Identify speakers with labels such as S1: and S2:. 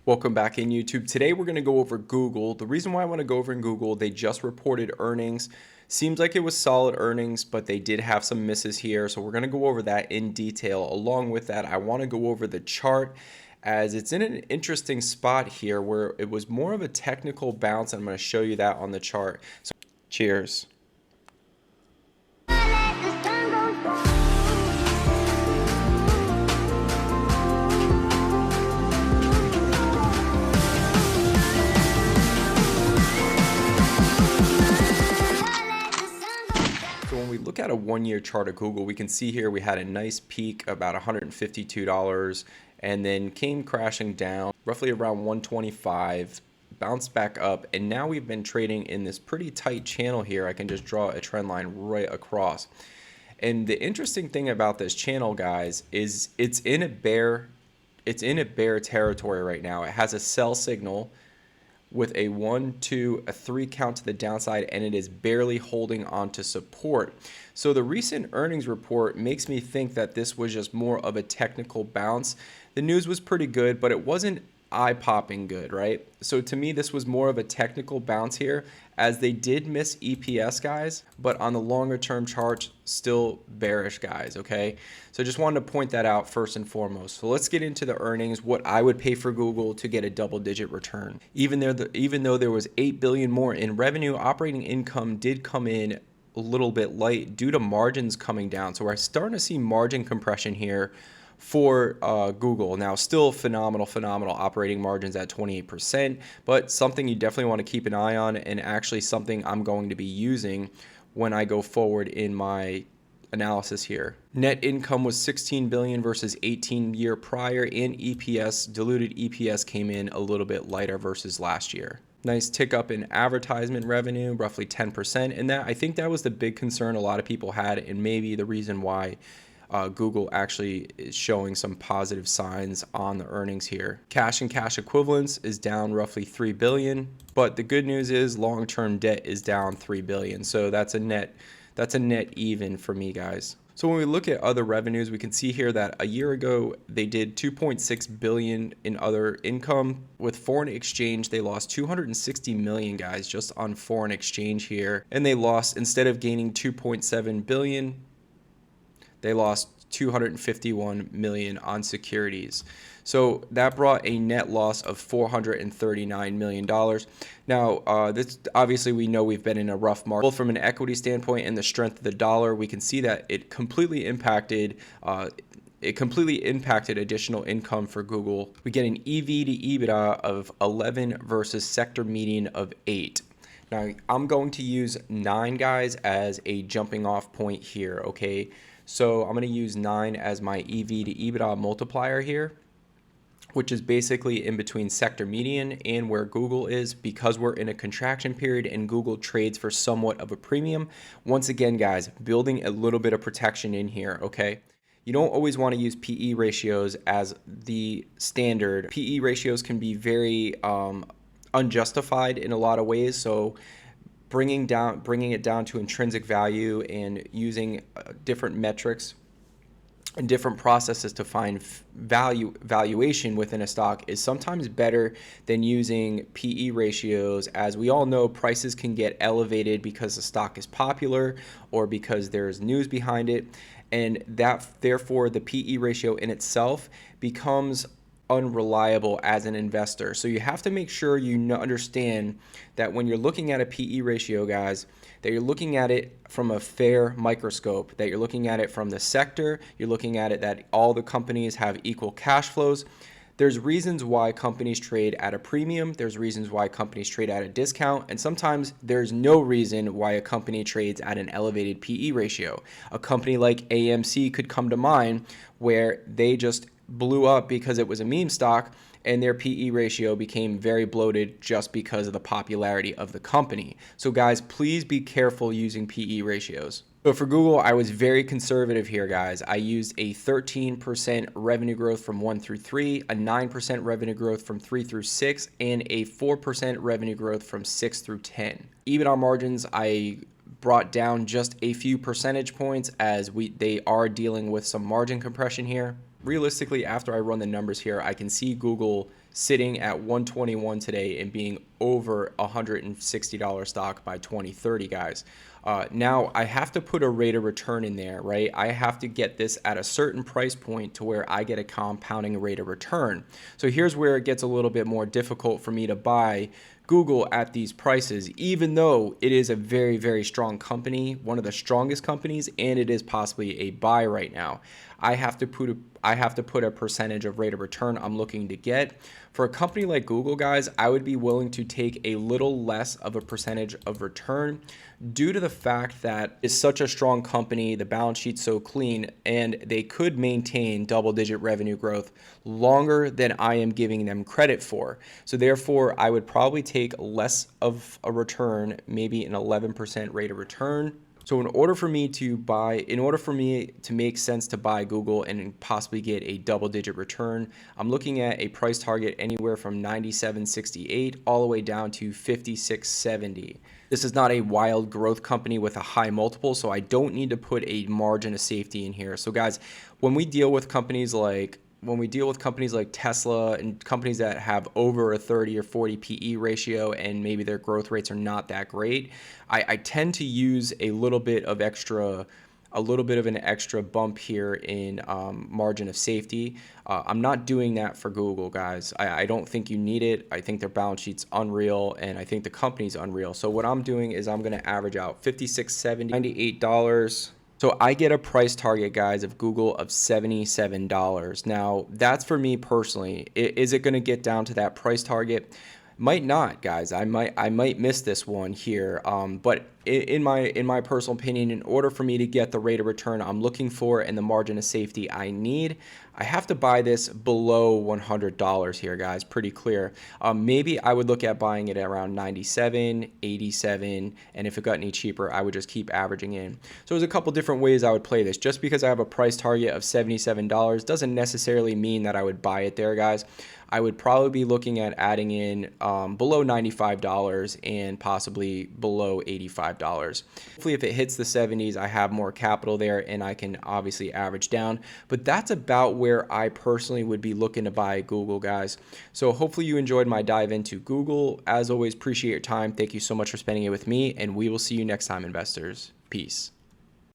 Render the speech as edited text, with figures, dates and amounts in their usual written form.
S1: Welcome back in YouTube. Today we're going to go over Google. The reason why I want to go over in Google, they just reported earnings. Seems like it was solid earnings, but they did have some misses here. So we're going to go over that in detail. Along with that, I want to go over the chart as it's in an interesting spot here where it was more of a technical bounce. I'm going to show you that on the chart. So cheers. When we look at a one-year chart of Google, we can see here we had a nice peak about $152 and then came crashing down roughly around 125, bounced back up, and now we've been trading in this pretty tight channel here. I can just draw a trend line right across. And the interesting thing about this channel, guys, is it's in a bear territory right now. It has a sell signal with a 1, 2, a 3 count to the downside, and it is barely holding on to support. So the recent earnings report makes me think that this was just more of a technical bounce. The news was pretty good, but it wasn't eye-popping good, right? So to me, this was more of a technical bounce here, as they did miss EPS, guys, but on the longer term charts, still bearish, guys, okay? So just wanted to point that out first and foremost. So let's get into the earnings, what I would pay for Google to get a double-digit return. Even though there was $8 billion more in revenue, operating income did come in a little bit light due to margins coming down. So we're starting to see margin compression here for Google. Now, still phenomenal operating margins at 28%, but something you definitely want to keep an eye on, and actually something I'm going to be using when I go forward in my analysis here. Net income was 16 billion versus 18 year prior, and EPS, diluted EPS, came in a little bit lighter versus last year. Nice tick up in advertisement revenue, roughly 10%, and that, I think that was the big concern a lot of people had, and maybe the reason why Google actually is showing some positive signs on the earnings here. Cash and cash equivalents is down roughly 3 billion, but the good news is long-term debt is down 3 billion. So that's a net even for me, guys. So when we look at other revenues, we can see here that a year ago they did 2.6 billion in other income. With foreign exchange, they lost 260 million, guys, just on foreign exchange here. And they lost, instead of gaining 2.7 billion, they lost 251 million on securities. So that brought a net loss of $439 million. Now, this obviously we know we've been in a rough market. Both from an equity standpoint and the strength of the dollar, we can see that it completely impacted additional income for Google. We get an EV to EBITDA of 11 versus sector median of 8. Now, I'm going to use 9, guys, as a jumping off point here, okay? So I'm going to use 9 as my EV to EBITDA multiplier here, which is basically in between sector median and where Google is, because we're in a contraction period and Google trades for somewhat of a premium. Once again, guys, building a little bit of protection in here, okay? You don't always want to use PE ratios as the standard. PE ratios can be very unjustified in a lot of ways, so bringing it down to intrinsic value and using different metrics and different processes to find valuation within a stock is sometimes better than using PE ratios. As we all know, prices can get elevated because the stock is popular or because there's news behind it, and that therefore the PE ratio in itself becomes unreliable as an investor. So you have to make sure you understand that when you're looking at a PE ratio, guys, that you're looking at it from a fair microscope, that you're looking at it from the sector, you're looking at it that all the companies have equal cash flows. There's reasons why companies trade at a premium, there's reasons why companies trade at a discount, and sometimes there's no reason why a company trades at an elevated PE ratio. A company like AMC could come to mind, where they just blew up because it was a meme stock and their PE ratio became very bloated just because of the popularity of the company. So guys, please be careful using PE ratios. So for Google, I was very conservative here, guys. I used a 13% revenue growth from 1 through 3, a 9% revenue growth from 3 through 6, and a 4% revenue growth from 6 through 10. EBITDA margins, I brought down just a few percentage points as they are dealing with some margin compression here. Realistically, after I run the numbers here, I can see Google sitting at 121 today and being over $160 stock by 2030, guys. Now I have to put a rate of return in there, right? I have to get this at a certain price point to where I get a compounding rate of return. So here's where it gets a little bit more difficult for me to buy Google at these prices, even though it is a very, very strong company, one of the strongest companies, and it is possibly a buy right now. I have to put a percentage of rate of return I'm looking to get. For a company like Google, guys, I would be willing to take a little less of a percentage of return due to the fact that it's such a strong company, the balance sheet's so clean, and they could maintain double-digit revenue growth longer than I am giving them credit for. So therefore, I would probably take less of a return, maybe an 11% rate of return. So in order for me to make sense to buy Google and possibly get a double-digit return, I'm looking at a price target anywhere from 97.68 all the way down to 56.70. This is not a wild growth company with a high multiple, so I don't need to put a margin of safety in here. So guys, when we deal with companies like Tesla and companies that have over a 30 or 40 PE ratio and maybe their growth rates are not that great, I tend to use a little bit of an extra bump here in margin of safety. I'm not doing that for Google, guys. I don't think you need it. I think their balance sheet's unreal, and I think the company's unreal. So what I'm doing is I'm going to average out $56.70, $98. So I get a price target, guys, of Google of $77. Now, that's for me personally. Is it going to get down to that price target? Might not, guys. I might miss this one here. But in my personal opinion, in order for me to get the rate of return I'm looking for and the margin of safety I need, I have to buy this below $100 here, guys. Pretty clear. Maybe I would look at buying it at around 97, 87, and if it got any cheaper, I would just keep averaging in. So there's a couple different ways I would play this. Just because I have a price target of $77 doesn't necessarily mean that I would buy it there, guys. I would probably be looking at adding in below $95 and possibly below $85. Hopefully if it hits the 70s, I have more capital there and I can obviously average down. But that's about where I personally would be looking to buy Google, guys. So hopefully you enjoyed my dive into Google. As always, appreciate your time. Thank you so much for spending it with me, and we will see you next time, investors. Peace.